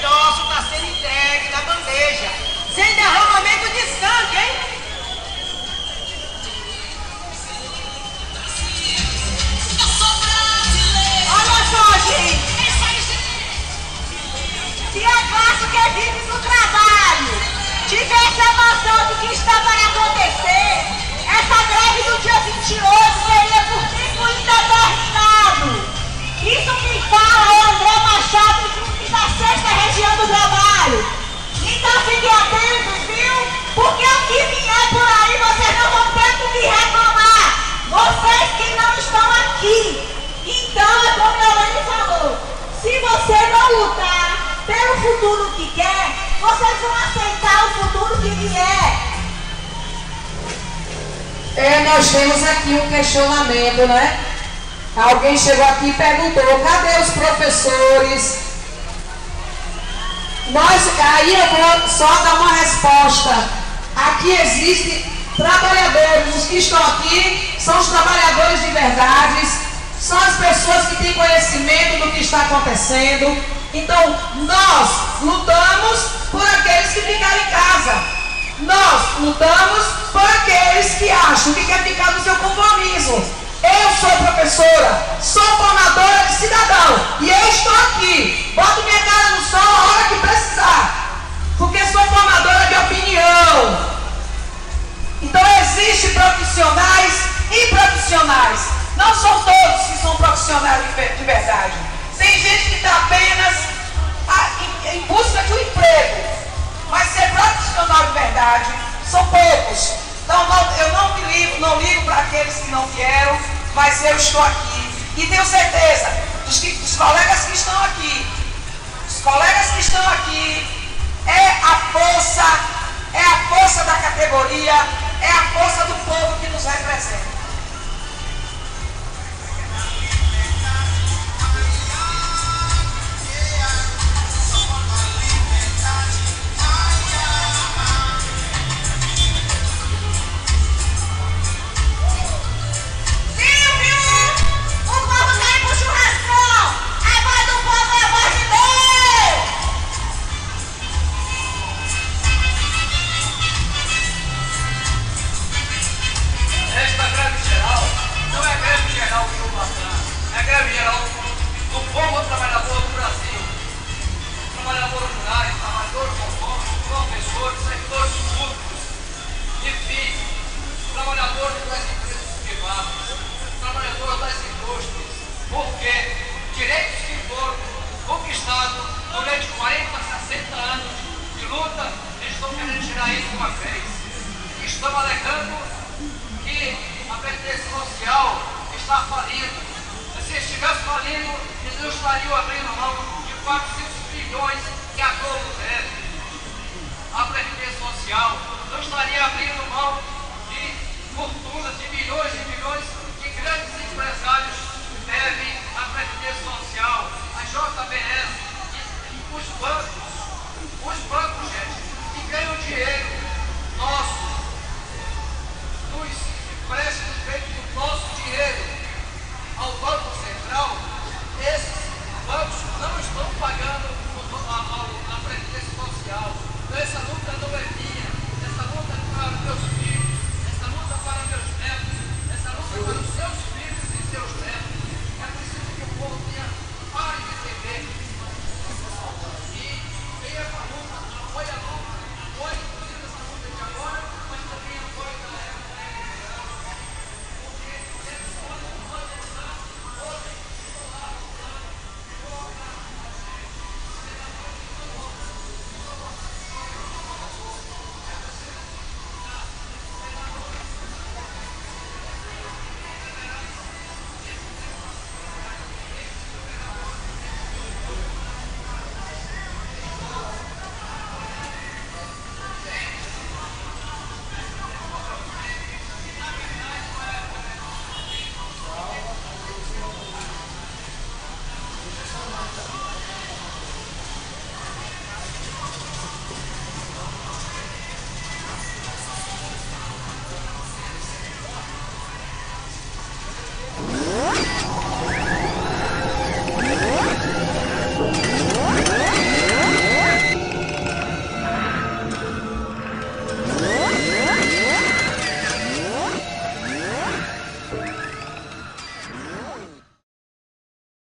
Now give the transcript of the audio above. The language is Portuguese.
nosso está sendo entregue na bandeja, sem derramamento de sangue, hein? Olha só, gente. Se a classe que vive do trabalho tivesse a noção do que está para acontecer, essa greve do dia 28 seria por tempo indeterminado. Isso quem fala é o André Machado, da 6ª Região do Trabalho. Então fiquem atentos, viu? Porque o que vier por aí, vocês não vão ter com que reclamar. Vocês que não estão aqui. Então, é como a Elaine falou, se você não lutar pelo futuro que quer, vocês vão aceitar o futuro que vier. Nós temos aqui um questionamento, né? Alguém chegou aqui e perguntou, cadê os professores? Aí eu vou só dar uma resposta. Aqui existem trabalhadores, os que estão aqui são os trabalhadores de verdade, são as pessoas que têm conhecimento do que está acontecendo. Então, nós lutamos por aqueles que ficaram em casa. Nós lutamos por aqueles que acham que quer ficar no seu compromisso. Eu sou professora, sou formadora de cidadão e eu estou aqui. Boto minha cara no sol a hora que precisar, porque sou formadora de opinião. Então existem profissionais e profissionais. Não são todos que são profissionais de verdade. Tem gente que está apenas em busca de um emprego, mas ser profissional de verdade são poucos. Então eu não ligo para aqueles que não vieram, mas eu estou aqui. E tenho certeza, os colegas que estão aqui, é a força da categoria, é a força do povo que nos representa. Estão alegando que a previdência social está falindo. Se estivesse falindo, eles não estariam abrindo mão de 400 bilhões que a Globo deve. A previdência social não estaria abrindo mão